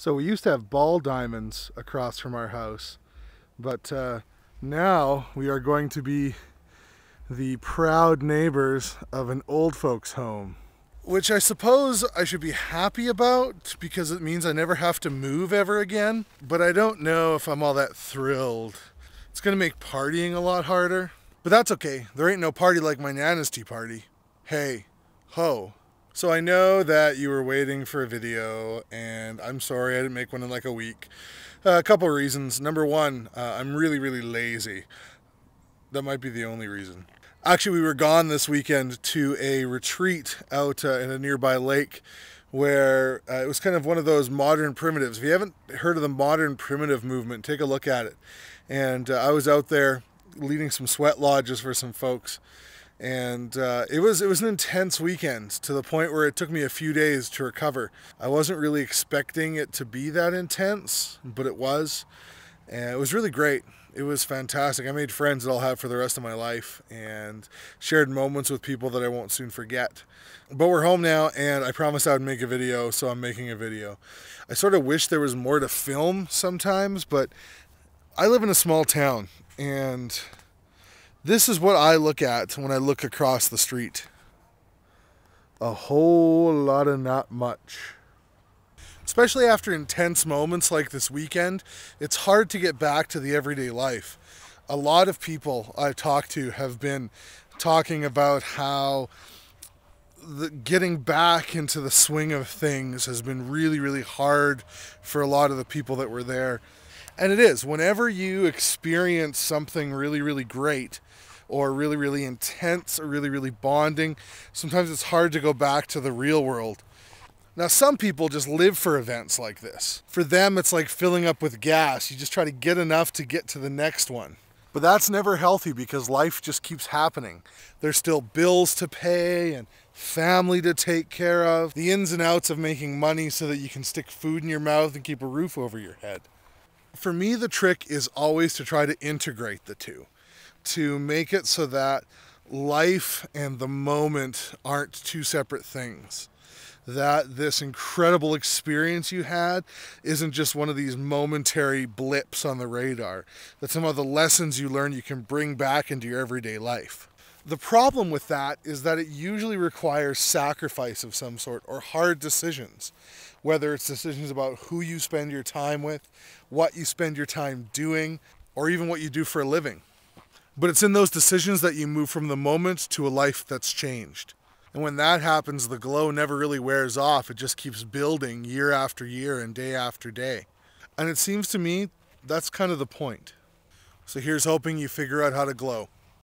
So we used to have ball diamonds across from our house, but now we are going to be the proud neighbors of an old folks home. Which I suppose I should be happy about because it means I never have to move ever again, but I don't know if I'm all that thrilled. It's gonna make partying a lot harder, but that's okay. There ain't no party like my Nana's tea party. Hey, ho. So I know that you were waiting for a video, and I'm sorry I didn't make one in like a week. A couple of reasons. Number one, I'm really lazy. That might be the only reason. Actually, we were gone this weekend to a retreat out in a nearby lake where it was kind of one of those modern primitives. If you haven't heard of the modern primitive movement, take a look at it. And I was out there leading some sweat lodges for some folks. And it was an intense weekend to the point where it took me a few days to recover. I wasn't really expecting it to be that intense, but it was. And it was really great. It was fantastic. I made friends that I'll have for the rest of my life and shared moments with people that I won't soon forget. But we're home now, and I promised I would make a video, so I'm making a video. I sort of wish there was more to film sometimes, but I live in a small town, and this is what I look at when I look across the street. A whole lot of not much. Especially after intense moments like this weekend, it's hard to get back to the everyday life. A lot of people I've talked to have been talking about how getting back into the swing of things has been really hard for a lot of the people that were there. And it is. Whenever you experience something really great, or really intense, or really bonding, sometimes it's hard to go back to the real world. Now, some people just live for events like this. For them, it's like filling up with gas. You just try to get enough to get to the next one. But that's never healthy because life just keeps happening. There's still bills to pay and family to take care of, the ins and outs of making money so that you can stick food in your mouth and keep a roof over your head. For me, the trick is always to try to integrate the two, to make it so that life and the moment aren't two separate things. That this incredible experience you had isn't just one of these momentary blips on the radar. That some of the lessons you learn you can bring back into your everyday life. The problem with that is that it usually requires sacrifice of some sort or hard decisions. Whether it's decisions about who you spend your time with, what you spend your time doing, or even what you do for a living. But it's in those decisions that you move from the moment to a life that's changed. And when that happens, the glow never really wears off. It just keeps building year after year and day after day. And it seems to me that's kind of the point. So here's hoping you figure out how to glow.